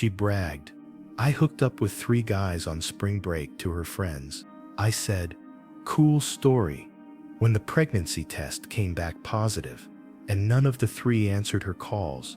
She bragged. I hooked up with 3 guys on spring break to her friends. I said, cool story. When the pregnancy test came back positive, and none of the 3 answered her calls,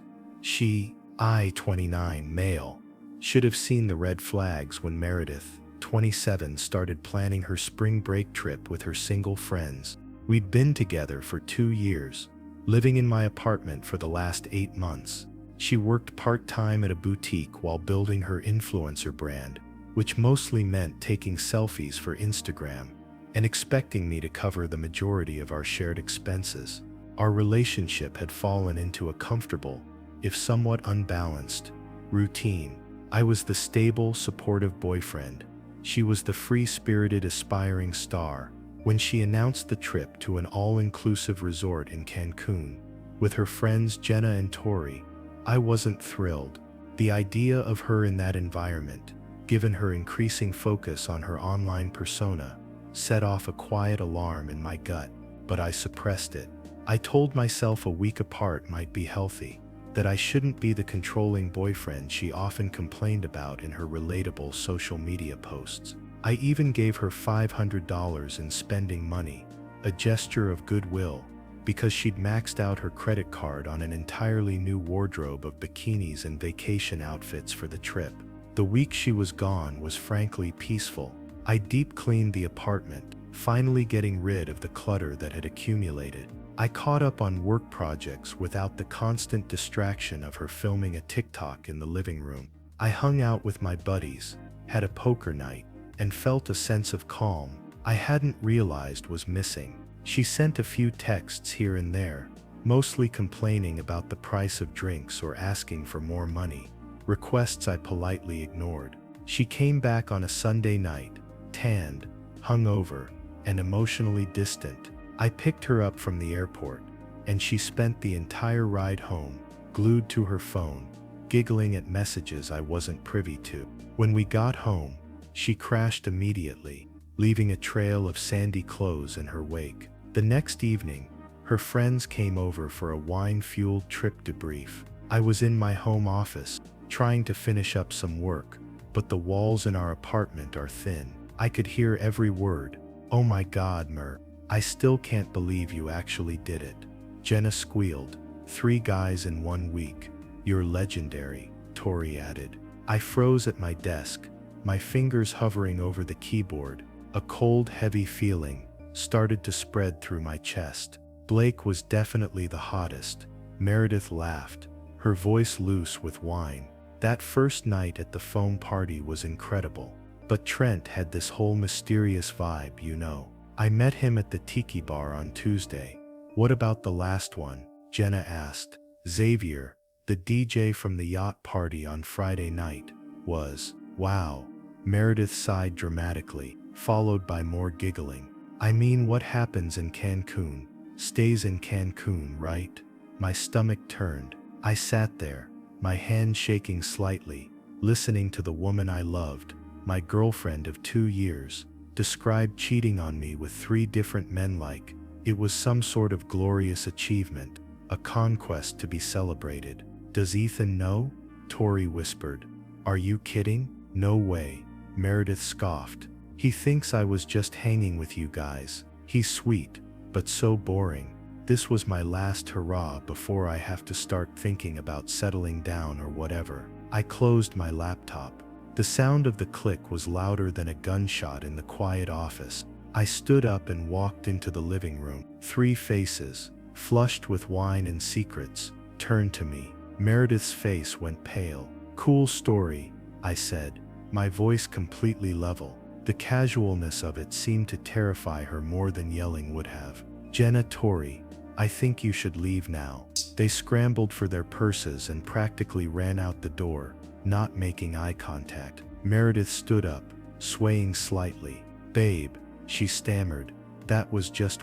I, 29, male, should have seen the red flags when Meredith, 27, started planning her spring break trip with her single friends. We'd been together for 2 years, living in my apartment for the last 8 months. She worked part-time at a boutique while building her influencer brand, which mostly meant taking selfies for Instagram and expecting me to cover the majority of our shared expenses. Our relationship had fallen into a comfortable, if somewhat unbalanced, routine. I was the stable, supportive boyfriend. She was the free-spirited, aspiring star. When she announced the trip to an all-inclusive resort in Cancun with her friends Jenna and Tori, I wasn't thrilled. The idea of her in that environment, given her increasing focus on her online persona, set off a quiet alarm in my gut, but I suppressed it. I told myself a week apart might be healthy, that I shouldn't be the controlling boyfriend she often complained about in her relatable social media posts. I even gave her $500 in spending money, a gesture of goodwill, because she'd maxed out her credit card on an entirely new wardrobe of bikinis and vacation outfits for the trip. The week she was gone was frankly peaceful. I deep cleaned the apartment, finally getting rid of the clutter that had accumulated. I caught up on work projects without the constant distraction of her filming a TikTok in the living room. I hung out with my buddies, had a poker night, and felt a sense of calm I hadn't realized was missing. She sent a few texts here and there, mostly complaining about the price of drinks or asking for more money, requests I politely ignored. She came back on a Sunday night, tanned, hungover, and emotionally distant. I picked her up from the airport, and she spent the entire ride home, glued to her phone, giggling at messages I wasn't privy to. When we got home, she crashed immediately, leaving a trail of sandy clothes in her wake. The next evening, her friends came over for a wine-fueled trip debrief. I was in my home office, trying to finish up some work, but the walls in our apartment are thin. I could hear every word. Oh my God, Mer, I still can't believe you actually did it. Jenna squealed. 3 guys in 1 week. You're legendary, Tori added. I froze at my desk, my fingers hovering over the keyboard. A cold, heavy feeling started to spread through my chest. Blake was definitely the hottest. Meredith laughed, her voice loose with wine. That first night at the foam party was incredible. But Trent had this whole mysterious vibe, you know. I met him at the tiki bar on Tuesday. What about the last one? Jenna asked. Xavier, the DJ from the yacht party on Friday night, was. Wow. Meredith sighed dramatically, followed by more giggling. I mean, what happens in Cancun stays in Cancun, right? My stomach turned. I sat there, my hand shaking slightly, listening to the woman I loved, my girlfriend of 2 years, describe cheating on me with 3 different men like it was some sort of glorious achievement, a conquest to be celebrated. Does Ethan know? Tori whispered. Are you kidding? No way. Meredith scoffed. He thinks I was just hanging with you guys. He's sweet, but so boring. This was my last hurrah before I have to start thinking about settling down or whatever. I closed my laptop. The sound of the click was louder than a gunshot in the quiet office. I stood up and walked into the living room. 3 faces, flushed with wine and secrets, turned to me. Meredith's face went pale. Cool story, I said, my voice completely level. The casualness of it seemed to terrify her more than yelling would have. Jenna, Tori, I think you should leave now. They scrambled for their purses and practically ran out the door, not making eye contact. Meredith stood up, swaying slightly. Babe, she stammered,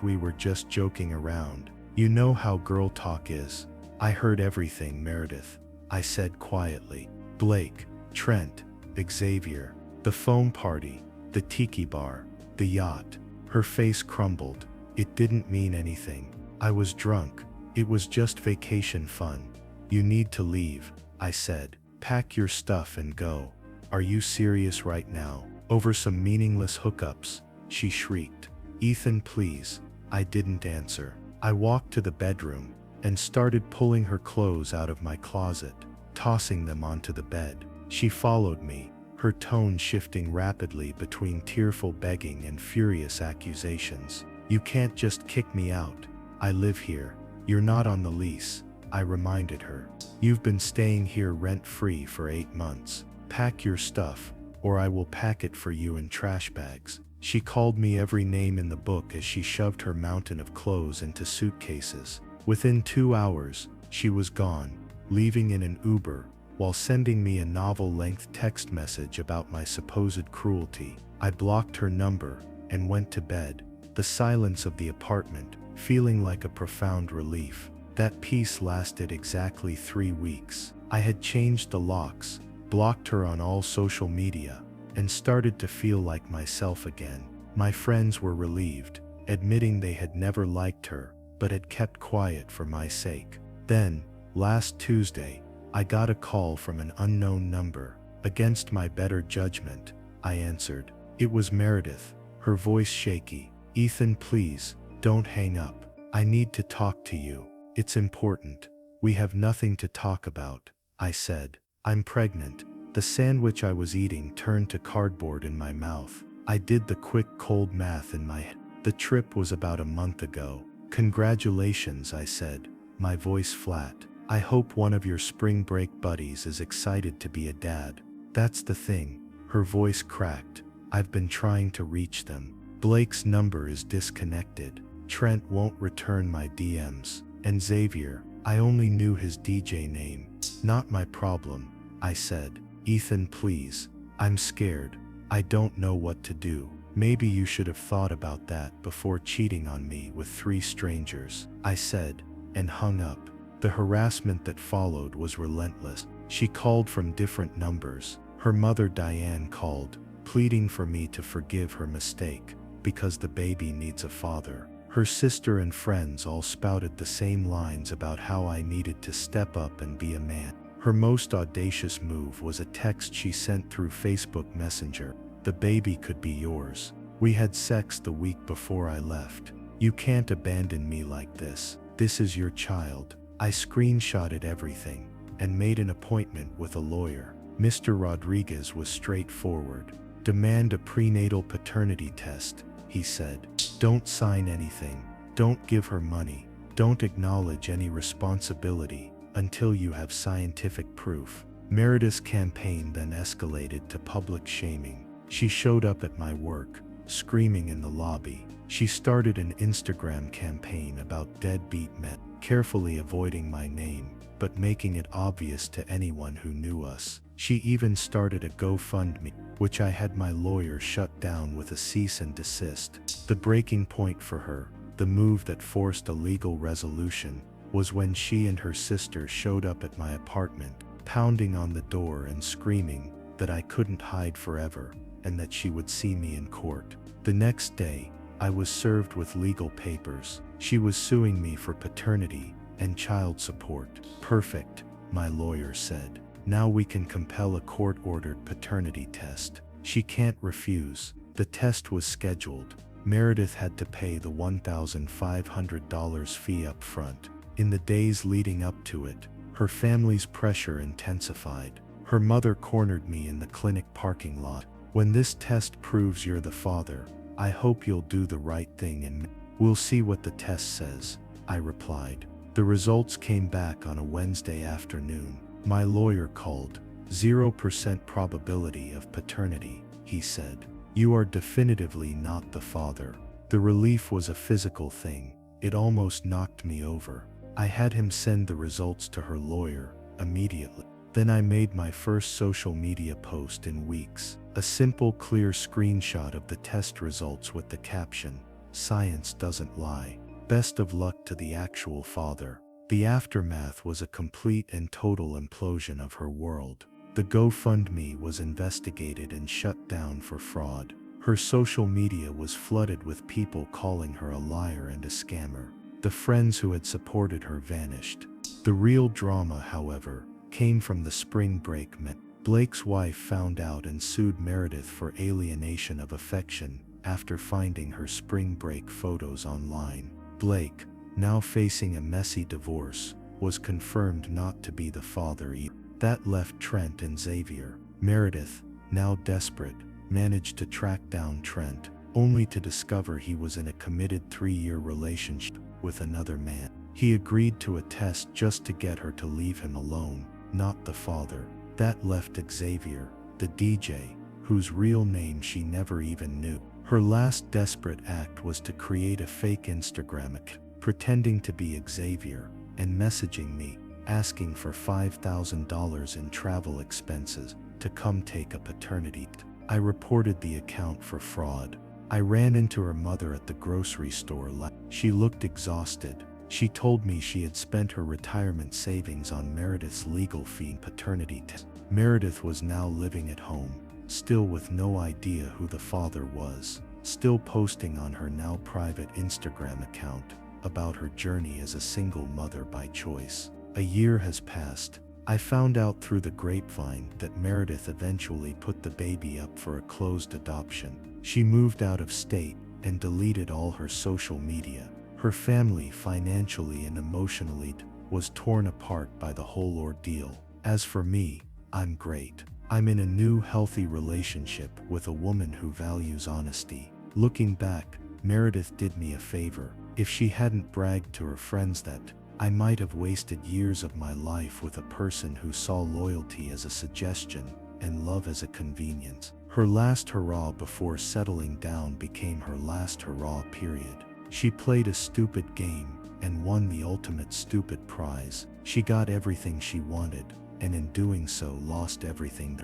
we were just joking around. You know how girl talk is. I heard everything, Meredith, I said quietly. Blake, Trent, Xavier, the foam party, the tiki bar, the yacht. Her face crumbled. It didn't mean anything. I was drunk. It was just vacation fun. You need to leave, I said. Pack your stuff and go. Are you serious right now? Over some meaningless hookups, she shrieked. Ethan, please. I didn't answer. I walked to the bedroom and started pulling her clothes out of my closet, tossing them onto the bed. She followed me, her tone shifting rapidly between tearful begging and furious accusations. You can't just kick me out. I live here. You're not on the lease, I reminded her. You've been staying here rent-free for 8 months. Pack your stuff, or I will pack it for you in trash bags. She called me every name in the book as she shoved her mountain of clothes into suitcases. Within 2 hours, she was gone, leaving in an Uber, while sending me a novel-length text message about my supposed cruelty. I blocked her number and went to bed, the silence of the apartment feeling like a profound relief. That peace lasted exactly 3 weeks. I had changed the locks, blocked her on all social media, and started to feel like myself again. My friends were relieved, admitting they had never liked her, but had kept quiet for my sake. Then, last Tuesday, I got a call from an unknown number. Against my better judgment, I answered. It was Meredith, her voice shaky. Ethan, please, don't hang up. I need to talk to you. It's important. We have nothing to talk about, I said. I'm pregnant. The sandwich I was eating turned to cardboard in my mouth. I did the quick cold math in my head. The trip was about a month ago. Congratulations, I said, my voice flat. I hope one of your spring break buddies is excited to be a dad. That's the thing. Her voice cracked. I've been trying to reach them. Blake's number is disconnected. Trent won't return my DMs. And Xavier, I only knew his DJ name. Not my problem, I said. Ethan, please. I'm scared. I don't know what to do. Maybe you should have thought about that before cheating on me with 3 strangers, I said, and hung up. The harassment that followed was relentless. She called from different numbers. Her mother Diane called, pleading for me to forgive her mistake, because the baby needs a father. Her sister and friends all spouted the same lines about how I needed to step up and be a man. Her most audacious move was a text she sent through Facebook Messenger. The baby could be yours. We had sex the week before I left. You can't abandon me like this. This is your child. I screenshotted everything and made an appointment with a lawyer. Mr. Rodriguez was straightforward. Demand a prenatal paternity test, he said. Don't sign anything. Don't give her money. Don't acknowledge any responsibility until you have scientific proof. Meredith's campaign then escalated to public shaming. She showed up at my work, screaming in the lobby. She started an Instagram campaign about deadbeat men, carefully avoiding my name, but making it obvious to anyone who knew us. She even started a GoFundMe, which I had my lawyer shut down with a cease and desist. The breaking point for her, the move that forced a legal resolution, was when she and her sister showed up at my apartment, pounding on the door and screaming that I couldn't hide forever and that she would see me in court. The next day, I was served with legal papers. She was suing me for paternity and child support. Perfect, my lawyer said. Now we can compel a court-ordered paternity test. She can't refuse. The test was scheduled. Meredith had to pay the $1,500 fee up front. In the days leading up to it, her family's pressure intensified. Her mother cornered me in the clinic parking lot. When this test proves you're the father, I hope you'll do the right thing and we'll see what the test says, I replied. The results came back on a Wednesday afternoon. My lawyer called. 0% probability of paternity, he said. You are definitively not the father. The relief was a physical thing. It almost knocked me over. I had him send the results to her lawyer immediately. Then I made my first social media post in weeks. A simple, clear screenshot of the test results with the caption, "Science doesn't lie. Best of luck to the actual father." The aftermath was a complete and total implosion of her world. The GoFundMe was investigated and shut down for fraud. Her social media was flooded with people calling her a liar and a scammer. The friends who had supported her vanished. The real drama, however, came from the spring break men. Blake's wife found out and sued Meredith for alienation of affection after finding her spring break photos online. Blake, now facing a messy divorce, was confirmed not to be the father either. That left Trent and Xavier. Meredith, now desperate, managed to track down Trent, only to discover he was in a committed 3-year relationship with another man. He agreed to a test just to get her to leave him alone, not the father. That left Xavier, the DJ, whose real name she never even knew. Her last desperate act was to create a fake Instagram account, pretending to be Xavier, and messaging me, asking for $5,000 in travel expenses to come take a paternity test. I reported the account for fraud. I ran into her mother at the grocery store. She looked exhausted. She told me she had spent her retirement savings on Meredith's legal fee paternity test. Meredith was now living at home, still with no idea who the father was, still posting on her now private Instagram account about her journey as a single mother by choice. A year has passed. I found out through the grapevine that Meredith eventually put the baby up for a closed adoption. She moved out of state and deleted all her social media. Her family, financially and emotionally, was torn apart by the whole ordeal. As for me, I'm great. I'm in a new healthy relationship with a woman who values honesty. Looking back, Meredith did me a favor. If she hadn't bragged to her friends that, I might have wasted years of my life with a person who saw loyalty as a suggestion and love as a convenience. Her last hurrah before settling down became her last hurrah, period. She played a stupid game and won the ultimate stupid prize. She got everything she wanted, and in doing so lost everything.